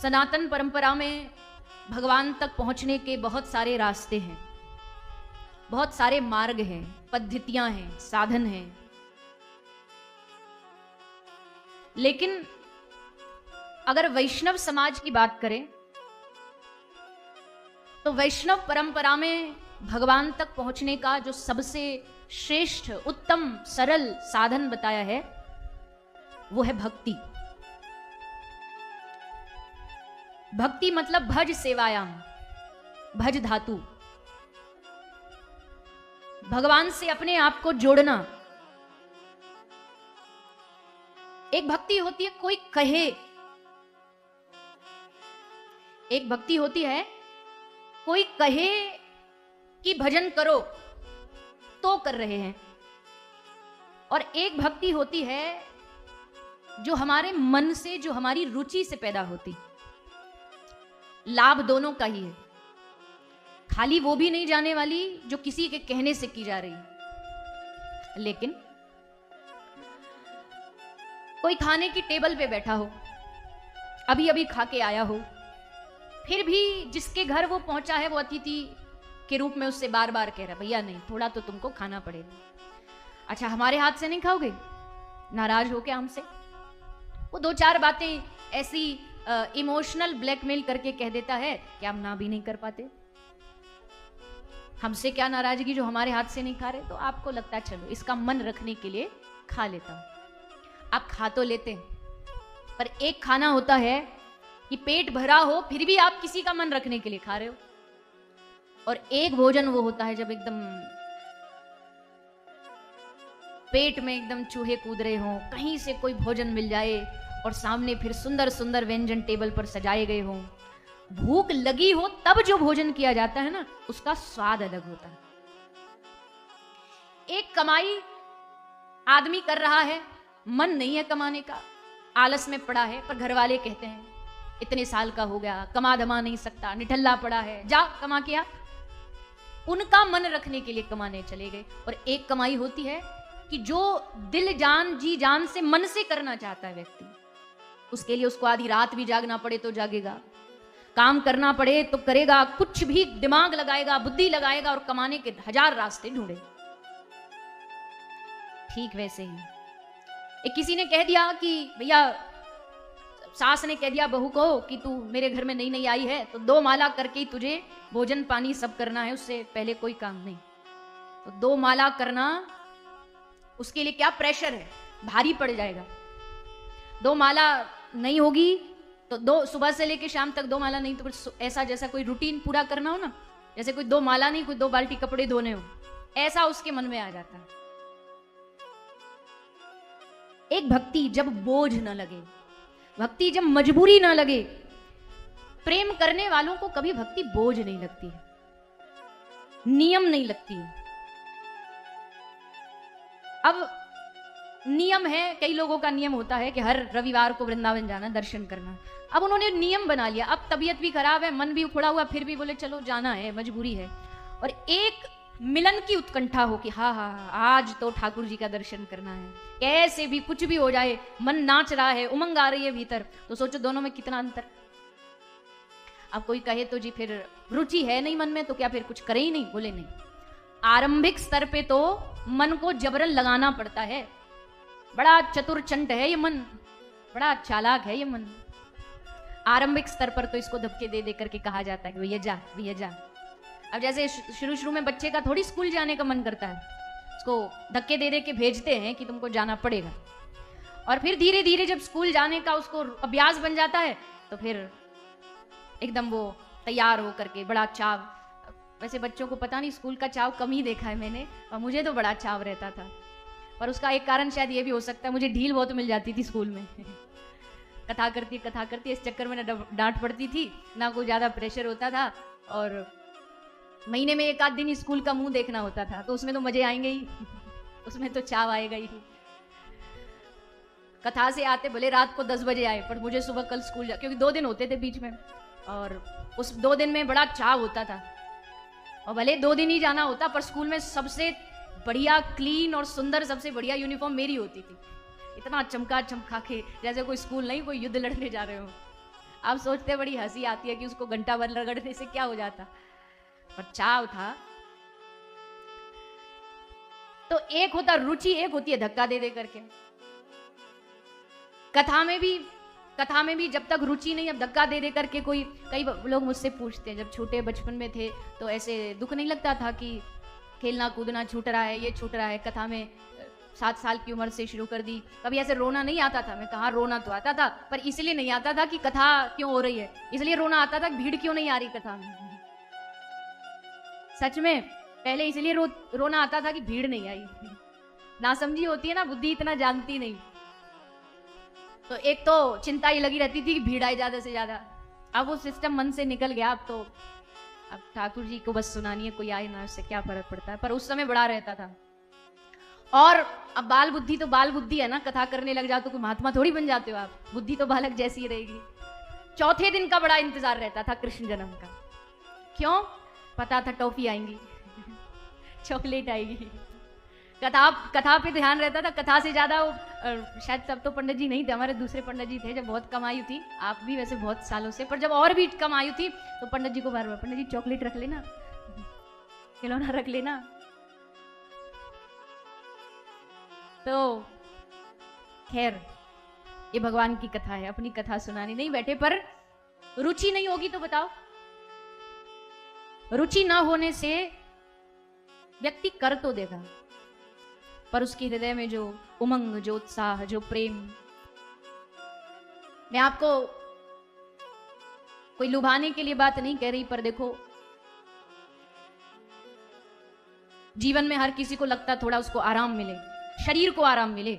सनातन परंपरा में भगवान तक पहुंचने के बहुत सारे रास्ते हैं, बहुत सारे मार्ग हैं, पद्धतियां हैं, साधन हैं। लेकिन अगर वैष्णव समाज की बात करें तो वैष्णव परंपरा में भगवान तक पहुंचने का जो सबसे श्रेष्ठ, उत्तम, सरल साधन बताया है वो है भक्ति। भक्ति मतलब भज सेवायाम, भज धातु, भगवान से अपने आप को जोड़ना। एक भक्ति होती है कोई कहे, एक भक्ति होती है कोई कहे कि भजन करो तो कर रहे हैं, और एक भक्ति होती है जो हमारे मन से, जो हमारी रुचि से पैदा होती। लाभ दोनों का ही है, खाली वो भी नहीं जाने वाली जो किसी के कहने से की जा रही है। लेकिन कोई खाने की टेबल पे बैठा हो, अभी अभी खा के आया हो, फिर भी जिसके घर वो पहुंचा है वो अतिथि के रूप में उससे बार बार कह रहा है भैया नहीं, थोड़ा तो तुमको खाना पड़ेगा। अच्छा हमारे हाथ से नहीं खाओगे? नाराज हो क्या हमसे? वो दो चार बातें ऐसी इमोशनल ब्लैकमेल करके कह देता है कि हम ना भी नहीं कर पाते। हमसे क्या नाराजगी जो हमारे हाथ से नहीं खा रहे। तो आपको लगता है चलो इसका मन रखने के लिए खा लेता हूं। आप खा तो लेते हैं, पर एक खाना होता है कि पेट भरा हो फिर भी आप किसी का मन रखने के लिए खा रहे हो, और एक भोजन वो होता है जब एकदम पेट में एकदम चूहे कूद रहे हों, कहीं से कोई भोजन मिल जाए और सामने फिर सुंदर सुंदर व्यंजन टेबल पर सजाए गए हों, भूख लगी हो तब जो भोजन किया जाता है ना, उसका स्वाद अलग होता है। एक कमाई आदमी कर रहा है, मन नहीं है कमाने का, आलस में पड़ा है, पर घर वाले कहते हैं इतने साल का हो गया, कमा धमा नहीं सकता, निठल्ला पड़ा है, जा कमा के आ। उनका मन रखने के लिए कमाने चले गए। और एक कमाई होती है कि जो दिल जान जी जान से मन से करना चाहता है व्यक्ति, उसके लिए उसको आधी रात भी जागना पड़े तो जागेगा, काम करना पड़े तो करेगा, कुछ भी दिमाग लगाएगा, बुद्धि लगाएगा और कमाने के 1000 रास्ते ढूंढे। ठीक वैसे ही एक किसी ने कह दिया कि भैया, सास ने कह दिया बहू को कि तू मेरे घर में नई नई आई है तो 2 माला करके ही तुझे भोजन पानी सब करना है, उससे पहले कोई काम नहीं। तो 2 माला करना उसके लिए क्या प्रेशर है, भारी पड़ जाएगा। 2 माला नहीं होगी तो 2 सुबह से लेके शाम तक 2 माला नहीं तो फिर ऐसा जैसा कोई रूटीन पूरा करना हो ना, जैसे कोई 2 माला नहीं, कोई 2 बाल्टी कपड़े धोने हो, ऐसा उसके मन में आ जाता है। एक भक्ति जब बोझ न लगे, भक्ति जब मजबूरी ना लगे, प्रेम करने वालों को कभी भक्ति बोझ नहीं लगती है, नियम नहीं लगती है। अब नियम है, कई लोगों का नियम होता है कि हर रविवार को वृंदावन जाना, दर्शन करना। अब उन्होंने नियम बना लिया, अब तबीयत भी खराब है, मन भी उखड़ा हुआ, फिर भी बोले चलो जाना है, मजबूरी है। और एक मिलन की उत्कंठा हो कि हाँ हाँ आज तो ठाकुर जी का दर्शन करना है, कैसे भी कुछ भी हो जाए, मन नाच रहा है, उमंग आ रही है भीतर। तो सोचो दोनों में कितना अंतर। अब कोई कहे तो जी फिर रुचि है नहीं मन में तो क्या फिर कुछ करे ही नहीं? बोले नहीं, आरंभिक स्तर पे तो मन को जबरन लगाना पड़ता है। बड़ा चतुर चंट है ये मन, बड़ा चालाक है ये मन। आरंभिक स्तर पर तो इसको धक्के दे दे करके कहा जाता है कि भैया जा, भैया जा। अब जैसे शुरू शुरू में बच्चे का थोड़ी स्कूल जाने का मन करता है, उसको धक्के दे दे के भेजते हैं कि तुमको जाना पड़ेगा। और फिर धीरे धीरे जब स्कूल जाने का उसको अभ्यास बन जाता है तो फिर एकदम वो तैयार हो करके बड़ा चाव। वैसे बच्चों को पता नहीं, स्कूल का चाव कम ही देखा है मैंने, और मुझे तो बड़ा चाव रहता था। और उसका एक कारण शायद ये भी हो सकता है, मुझे ढील बहुत मिल जाती थी स्कूल में कथा करती इस चक्कर में ना डांट पड़ती थी, ना कोई ज्यादा प्रेशर होता था, और महीने में 1 आध दिन स्कूल का मुंह देखना होता था, तो उसमें तो मजे आएंगे ही उसमें तो चाव आएगा ही। कथा से आते भले रात को 10 बजे आए, पर मुझे सुबह कल स्कूल क्योंकि 2 दिन होते थे बीच में, और उस 2 दिन में बड़ा चाव होता था। और भले 2 दिन ही जाना होता, पर स्कूल में सबसे बढ़िया क्लीन और सुंदर सबसे बढ़िया यूनिफॉर्म मेरी होती थी। इतना चमका चमका के, जैसे कोई स्कूल नहीं, कोई युद्ध लड़ने जा रहे हो। आप सोचते बड़ी हंसी आती है कि उसको घंटा भर रगड़ने से क्या हो जाता, पर चाव था। तो एक होता रुचि, एक होती है धक्का दे दे करके। कथा में भी जब तक रुचि नहीं, अब धक्का दे दे करके कोई, कई लोग मुझसे पूछते हैं जब छोटे बचपन में थे तो ऐसे दुख नहीं लगता था कि खेलना कूदना छूट रहा है, ये छूट रहा है। कथा में 7 साल की उम्र से शुरू कर दी, कभी ऐसे रोना नहीं आता था। मैं कहा रोना तो आता था, पर इसलिए नहीं आता था कि कथा क्यों हो रही है, इसलिए रोना आता था भीड़ क्यों नहीं आ रही कथा में। सच में पहले इसलिए रोना आता था कि भीड़ नहीं आई। ना समझी होती है ना, बुद्धि इतना जानती नहीं, तो एक तो चिंता ही लगी रहती थी कि भीड़ आई ज्यादा से ज्यादा। अब वो सिस्टम मन से निकल गया। अब ठाकुर जी को बस सुनानी है, कोई आए ना उससे क्या फर्क पड़ता है, पर उस समय बड़ा रहता था। और अब बाल बुद्धि तो बाल बुद्धि है ना, कथा करने लग जाओ तो कोई महात्मा थोड़ी बन जाते हो आप, बुद्धि तो बालक जैसी ही रहेगी। चौथे दिन का बड़ा इंतजार रहता था कृष्ण जन्म का। क्यों? पता था टॉफी आएंगी चॉकलेट आएगी। कथा पे ध्यान रहता था, कथा से ज्यादा वो शायद तब तो पंडित जी नहीं थे, हमारे दूसरे पंडित जी थे जब बहुत कम आयु थी, आप भी वैसे बहुत सालों से, पर जब और भी कम आयु थी तो पंडित जी को बार बार, पंडित जी चॉकलेट रख लेना, खिलौना रख लेना। तो खैर ये भगवान की कथा है, अपनी कथा सुनाने नहीं बैठे, पर रुचि नहीं होगी तो बताओ। रुचि ना होने से व्यक्ति कर तो देगा, पर उसके हृदय में जो उमंग, जो उत्साह, जो प्रेम, मैं आपको कोई लुभाने के लिए बात नहीं कह रही, पर देखो जीवन में हर किसी को लगता थोड़ा उसको आराम मिले, शरीर को आराम मिले।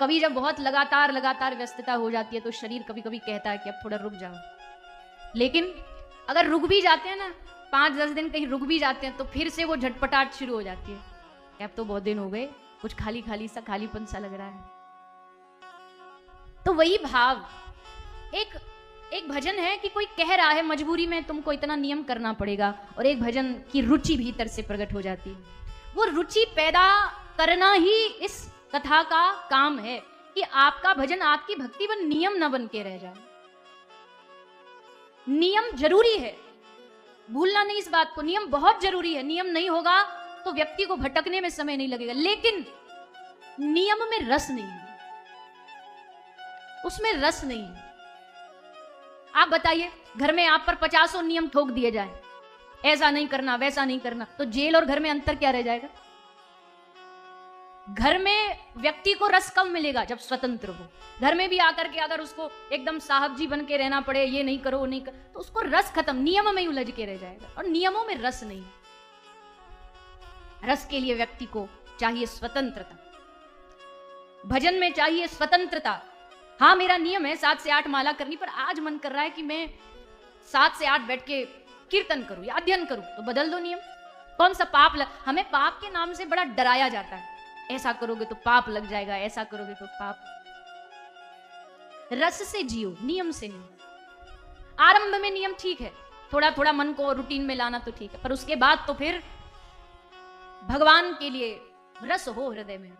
कभी जब बहुत लगातार व्यस्तता हो जाती है तो शरीर कभी कभी कहता है कि अब थोड़ा रुक जाओ। लेकिन अगर रुक भी जाते हैं ना, 5-10 दिन कहीं रुक भी जाते हैं, तो फिर से वो झटपटाहट शुरू हो जाती है। अब तो बहुत दिन हो गए, कुछ खाली खाली सा, खालीपन सा लग रहा है। तो वही भाव, एक भजन है कि कोई कह रहा है मजबूरी में तुमको इतना नियम करना पड़ेगा, और एक भजन की रुचि भीतर से प्रकट हो जाती है। वो रुचि पैदा करना ही इस कथा का काम है, कि आपका भजन, आपकी भक्ति बन नियम न बन के रह जाए। नियम जरूरी है, भूलना नहीं इस बात को, नियम बहुत जरूरी है। नियम नहीं होगा तो व्यक्ति को भटकने में समय नहीं लगेगा, लेकिन नियम में रस नहीं है, उसमें रस नहीं है। आप बताइए, घर में आप पर 50 नियम ठोक दिए जाए, ऐसा नहीं करना, वैसा नहीं करना, तो जेल और घर में अंतर क्या रह जाएगा? घर में व्यक्ति को रस कब मिलेगा? जब स्वतंत्र हो। घर में भी आकर के अगर उसको एकदम साहब जी बन के रहना पड़े, ये नहीं करो वो नहीं करो, तो उसको रस खत्म, नियम में ही उलझ के रह जाएगा, और नियमों में रस नहीं। रस के लिए व्यक्ति को चाहिए स्वतंत्रता, भजन में चाहिए स्वतंत्रता। हाँ, मेरा नियम है 7 से 8 माला करनी, पर आज मन कर रहा है कि मैं 7 से 8 बैठ के कीर्तन करूं या अध्ययन करूं, तो बदल दो नियम। कौन सा पाप हमें पाप के नाम से बड़ा डराया जाता है, ऐसा करोगे तो पाप लग जाएगा, ऐसा करोगे तो पाप। रस से जियो, नियम से नहीं। आरंभ में नियम ठीक है, थोड़ा थोड़ा मन को रूटीन में लाना तो ठीक है, पर उसके बाद तो फिर भगवान के लिए रस हो हृदय में।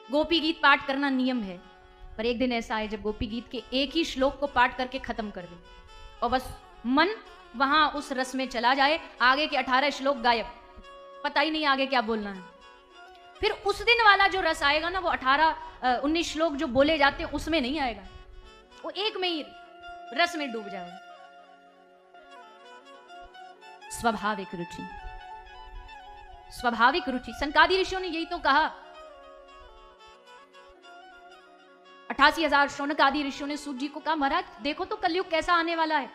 गोपी गीत पाठ करना नियम है, पर एक दिन ऐसा है जब गोपी गीत के एक ही श्लोक को पाठ करके खत्म कर दे, और बस मन वहां उस रस में चला जाए, आगे के 18 श्लोक गायब, पता ही नहीं आगे क्या बोलना है। फिर उस दिन वाला जो रस आएगा ना, वो 18-19 श्लोक जो बोले जाते हैं उसमें नहीं आएगा, वो एक में ही रस में डूब जाएगा। स्वाभाविक रुचि, स्वाभाविक रुचि। सनकादि ऋषियों ने यही तो कहा। 88,000 शौनक आदि ऋषियों ने सूत जी को कहा, महाराज देखो तो कलयुग कैसा आने वाला है।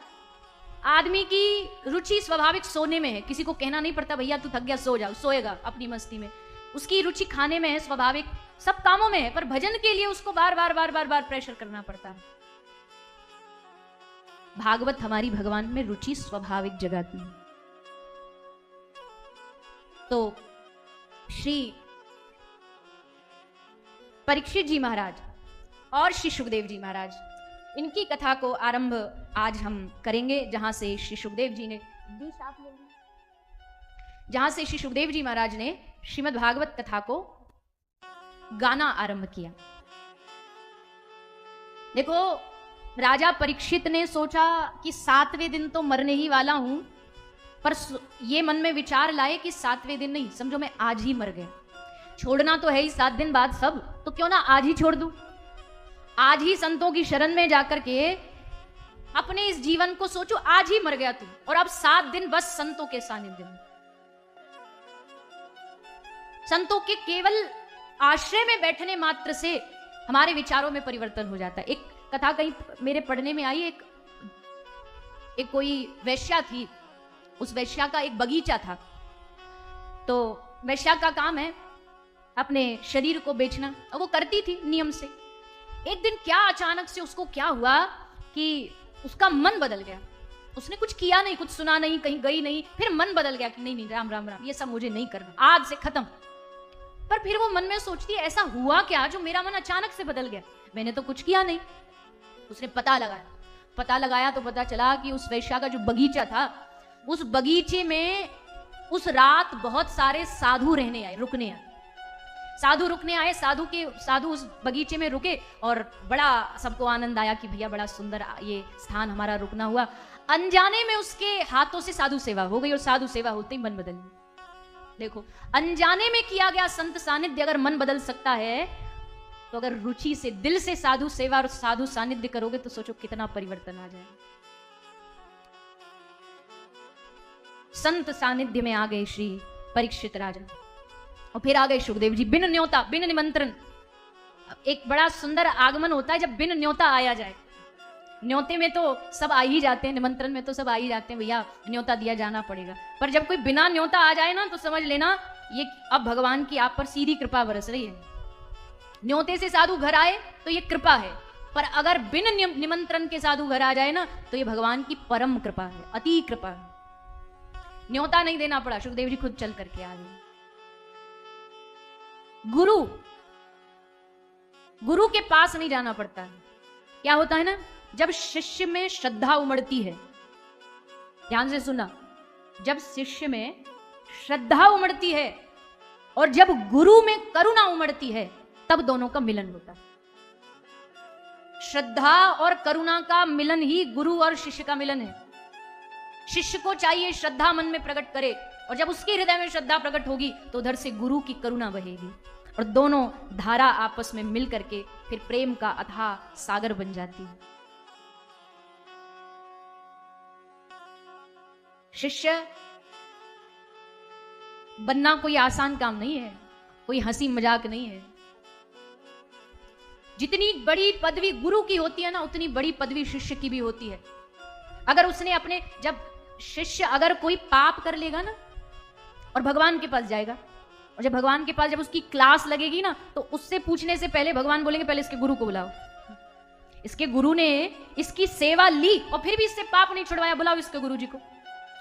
आदमी की रुचि स्वाभाविक सोने में है, किसी को कहना नहीं पड़ता भैया तू थक गया सो जाओ, सोएगा अपनी मस्ती में। उसकी रुचि खाने में है, स्वाभाविक सब कामों में है, पर भजन के लिए उसको बार बार प्रेशर करना पड़ता है। भागवत हमारी भगवान में रुचि स्वाभाविक जगाती है। तो श्री परीक्षित जी महाराज और श्री सुखदेव जी महाराज, इनकी कथा को आरंभ आज हम करेंगे, जहां से श्री सुखदेव जी ने जहां से श्री सुखदेव जी महाराज ने श्रीमद् भागवत कथा को गाना आरंभ किया। देखो, राजा परीक्षित ने सोचा कि 7वें दिन तो मरने ही वाला हूं, पर ये मन में विचार लाए कि 7वें दिन नहीं, समझो मैं आज ही मर गया, छोड़ना तो है ही 7 दिन बाद सब, तो क्यों ना आज ही छोड़ दूं। आज ही संतों की शरण में जाकर के अपने इस जीवन को सोचो, आज ही मर गया तू, और अब 7 दिन बस संतों के सानिध्य में, संतों के केवल आश्रय में बैठने मात्र से हमारे विचारों में परिवर्तन हो जाता है। एक कथा कहीं मेरे पढ़ने में आई, एक कोई वैश्या थी, उस वैश्या का एक बगीचा था, तो वैश्या का काम है अपने शरीर को बेचना, और वो करती थी नियम से। एक दिन क्या अचानक से उसको क्या हुआ कि उसका मन बदल गया, उसने कुछ किया नहीं, कुछ सुना नहीं, कहीं गई नहीं, फिर मन बदल गया कि नहीं नहीं, राम राम राम, ये सब मुझे नहीं करना, आज से खत्म। पर फिर वो मन में सोचती है, ऐसा हुआ क्या जो मेरा मन अचानक से बदल गया, मैंने तो कुछ किया नहीं। उसने पता लगाया तो पता चला कि उस वैश्या का जो बगीचा था, उस बगीचे में उस रात बहुत सारे साधु रुकने आए, साधु उस बगीचे में रुके, और बड़ा सबको आनंद आया कि भैया बड़ा सुंदर ये स्थान हमारा रुकना हुआ। अनजाने में उसके हाथों से साधु सेवा हो गई, और साधु सेवा होते ही मन बदल गया। देखो, अनजाने में किया गया संत सानिध्य अगर मन बदल सकता है, तो अगर रुचि से, दिल से साधु सेवा और साधु सानिध्य करोगे तो सोचो कितना परिवर्तन आ जाएगा। संत सानिध्य में आ गए श्री परीक्षित राजा, और फिर आ गए सुखदेव जी, बिन न्योता, बिन निमंत्रण। एक बड़ा सुंदर आगमन होता है जब बिन न्योता आया जाए। न्योते में तो सब आ ही जाते हैं, निमंत्रण में तो सब आ ही जाते हैं, भैया न्योता दिया जाना पड़ेगा। पर जब कोई बिना न्योता आ जाए ना, तो समझ लेना ये अब भगवान की आप पर सीधी कृपा बरस रही है। न्योते से साधु घर आए तो ये कृपा है, पर अगर बिन निमंत्रण के साधु घर आ जाए ना, तो ये भगवान की परम कृपा है, अति कृपा है। न्योता नहीं देना पड़ा, सुखदेव जी खुद चल करके आ गए। गुरु के पास नहीं जाना पड़ता है। क्या होता है ना, जब शिष्य में श्रद्धा उमड़ती है, ध्यान से सुना, जब शिष्य में श्रद्धा उमड़ती है और जब गुरु में करुणा उमड़ती है, तब दोनों का मिलन होता है। श्रद्धा और करुणा का मिलन ही गुरु और शिष्य का मिलन है। शिष्य को चाहिए श्रद्धा मन में प्रकट करे, और जब उसके हृदय में श्रद्धा प्रकट होगी तो उधर से गुरु की करुणा बहेगी, और दोनों धारा आपस में मिल करके फिर प्रेम का अथाह सागर बन जाती है। शिष्य बनना कोई आसान काम नहीं है, कोई हंसी मजाक नहीं है। जितनी बड़ी पदवी गुरु की होती है ना, उतनी बड़ी पदवी शिष्य की भी होती है। अगर उसने अपने, जब शिष्य अगर कोई पाप कर लेगा ना और भगवान के पास जाएगा, और जब भगवान के पास जब उसकी क्लास लगेगी ना, तो उससे पूछने से पहले भगवान बोलेंगे पहले इसके गुरु को बुलाओ, इसके गुरु ने इसकी सेवा ली और फिर भी इससे पाप नहीं छुड़वाया, बुलाओ इसके गुरु जी को।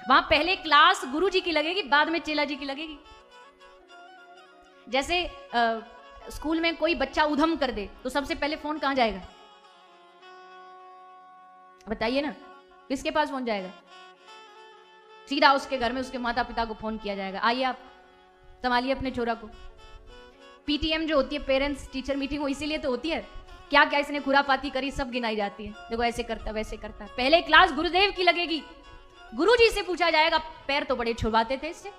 वहां पहले क्लास गुरु जी की लगेगी, बाद में चेला जी की लगेगी। जैसे स्कूल में कोई बच्चा उधम कर दे तो सबसे पहले फोन कहां जाएगा, बताइए ना, किसके पास फोन जाएगा? सीधा उसके घर में उसके माता पिता को फोन किया जाएगा, आइए आप संभालिए अपने छोरा को। पीटीएम जो होती है, पेरेंट्स टीचर मीटिंग, वो इसीलिए तो होती है, क्या क्या इसने खुरापाती करी सब गिनाई जाती है, देखो ऐसे करता वैसे करता। पहले क्लास गुरुदेव की लगेगी, गुरुजी से पूछा जाएगा, पैर तो बड़े छुड़वाते थे इससे,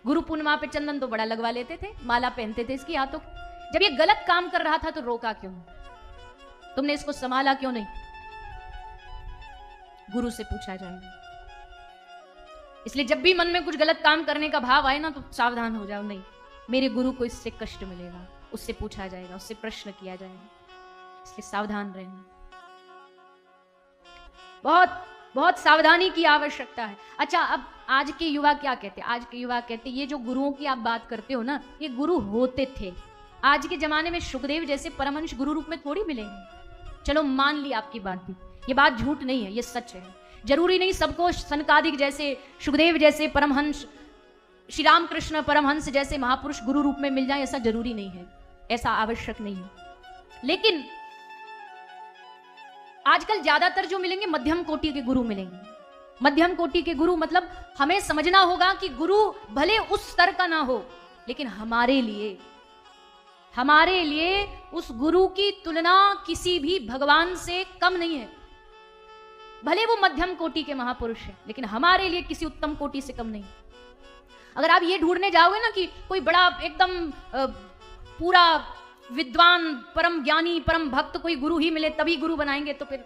गुरु पूर्णिमा पे चंदन तो बड़ा लगवा लेते थे, माला पहनते थे इसकी हाथों। जब ये गलत काम कर रहा था तो रोका क्यों, तुमने इसको संभाला क्यों नहीं? गुरु से पूछा जाएगा। इसलिए जब भी मन में कुछ गलत काम करने का भाव आए ना, तो सावधान हो जाओ, नहीं मेरे गुरु को इससे कष्ट मिलेगा, उससे पूछा जाएगा, उससे प्रश्न किया जाएगा, इसलिए सावधान रहना। बहुत बहुत सावधानी की आवश्यकता है। अच्छा, अब आज के युवा क्या कहते हैं? आज के युवा कहते हैं ये जो गुरुओं की आप बात करते हो ना, ये गुरु होते थे। आज के जमाने में सुखदेव जैसे परमहंस गुरु रूप में थोड़ी मिलेंगे। चलो मान ली आपकी बात भी, ये बात झूठ नहीं है, ये सच है। जरूरी नहीं सबको सनकादिक जैसे, सुखदेव जैसे परमहंस, श्री रामकृष्ण परमहंस जैसे महापुरुष गुरु रूप में मिल जाए, ऐसा जरूरी नहीं है, ऐसा आवश्यक नहीं है। लेकिन आजकल ज्यादातर जो मिलेंगे मध्यम कोटि के गुरु मिलेंगे। मध्यम कोटि के गुरु मतलब हमें समझना होगा कि गुरु भले उस स्तर का ना हो, लेकिन हमारे लिए हमारे लिए उस गुरु की तुलना किसी भी भगवान से कम नहीं है। भले वो मध्यम कोटि के महापुरुष है, लेकिन हमारे लिए किसी उत्तम कोटि से कम नहीं। अगर आप ये ढूंढने जाओगे ना कि कोई बड़ा एकदम पूरा विद्वान, परम ज्ञानी, परम भक्त कोई गुरु ही मिले तभी गुरु बनाएंगे, तो फिर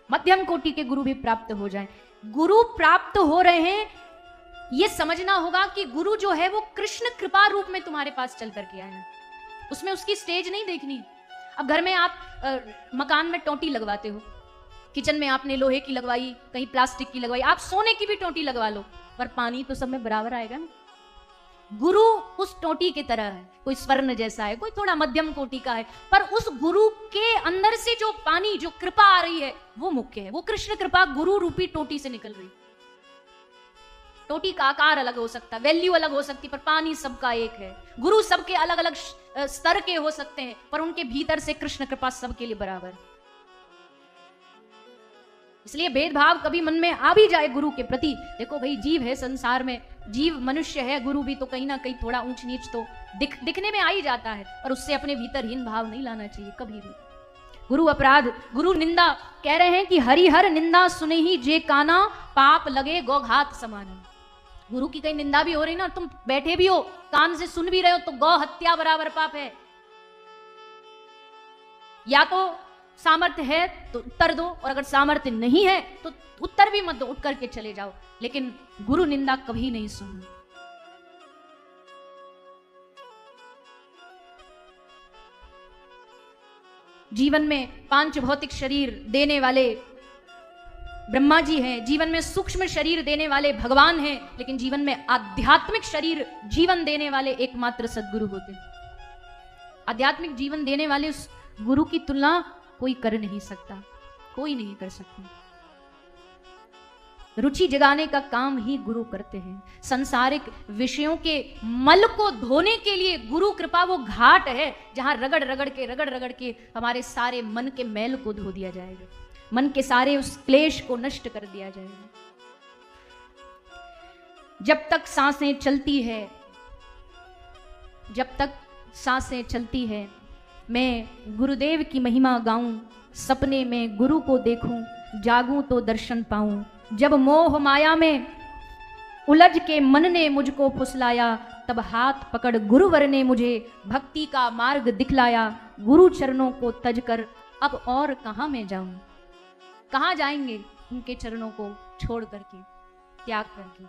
मध्यम कोटि के गुरु भी प्राप्त हो जाएं। गुरु प्राप्त हो रहे हैं, ये समझना होगा कि गुरु जो है वो कृष्ण कृपा रूप में तुम्हारे पास चल करके आए हैं। उसमें उसकी स्टेज नहीं देखनी। अब घर में आप मकान में टोंटी लगवाते हो, किचन में आपने लोहे की लगवाई, कहीं प्लास्टिक की लगवाई, आप सोने की भी टोंटी लगवा लो, पर पानी तो सब में बराबर आएगा ना। गुरु उस टोंटी की तरह है, कोई स्वर्ण जैसा है, कोई थोड़ा मध्यम कोटि का है, पर उस गुरु के अंदर से जो पानी, जो कृपा आ रही है वो मुख्य है। वो कृष्ण कृपा गुरु रूपी टोंटी से निकल रही। टोटी का आकार अलग हो सकता है, वैल्यू अलग हो सकती, पर पानी सबका एक है। गुरु सबके अलग अलग स्तर के हो सकते हैं, पर उनके भीतर से कृष्ण कृपा सबके लिए बराबर। इसलिए भेदभाव कभी मन में आ भी जाए गुरु के प्रति, देखो भाई जीव है संसार में, जीव मनुष्य है, गुरु भी, तो कहीं ना कहीं थोड़ा ऊंच नीच तो दिखने में आ ही जाता है, और उससे अपने भीतर हीन भाव नहीं लाना चाहिए कभी भी। गुरु अपराध, गुरु निंदा, कह रहे हैं कि हरिहर निंदा सुने ही जे काना, पाप लगे गौघात समान। गुरु की कहीं निंदा भी हो रही ना, तुम बैठे भी हो कान से सुन भी रहे हो, तो गौ हत्या बराबर पाप है। या तो सामर्थ्य है तो उत्तर दो, और अगर सामर्थ्य नहीं है तो उत्तर भी मत दो, उठ करके चले जाओ, लेकिन गुरु निंदा कभी नहीं सुननी। जीवन में 5 भौतिक शरीर देने वाले ब्रह्मा जी हैं, जीवन में सूक्ष्म शरीर देने वाले भगवान हैं, लेकिन जीवन में आध्यात्मिक शरीर जीवन देने वाले एकमात्र सद्गुरु होते हैं। आध्यात्मिक जीवन देने वाले उस गुरु की तुलना कोई कर नहीं सकता, कोई नहीं कर सकता। रुचि जगाने का काम ही गुरु करते हैं। सांसारिक विषयों के मल को धोने के लिए गुरु कृपा वो घाट है, जहां रगड़ रगड़ के हमारे सारे मन के मैल को धो दिया जाएगा, मन के सारे उस क्लेश को नष्ट कर दिया जाएगा। जब तक सांसें चलती है, जब तक सांसें चलती है, मैं गुरुदेव की महिमा गाऊं, सपने में गुरु को देखूं, जागूं तो दर्शन पाऊं। जब मोह माया में उलझ के मन ने मुझको फुसलाया, तब हाथ पकड़ गुरुवर ने मुझे भक्ति का मार्ग दिखलाया। गुरु चरणों को तज कर अब और कहां मैं जाऊं, कहां जाएंगे उनके चरणों को छोड़ करके, त्याग करके।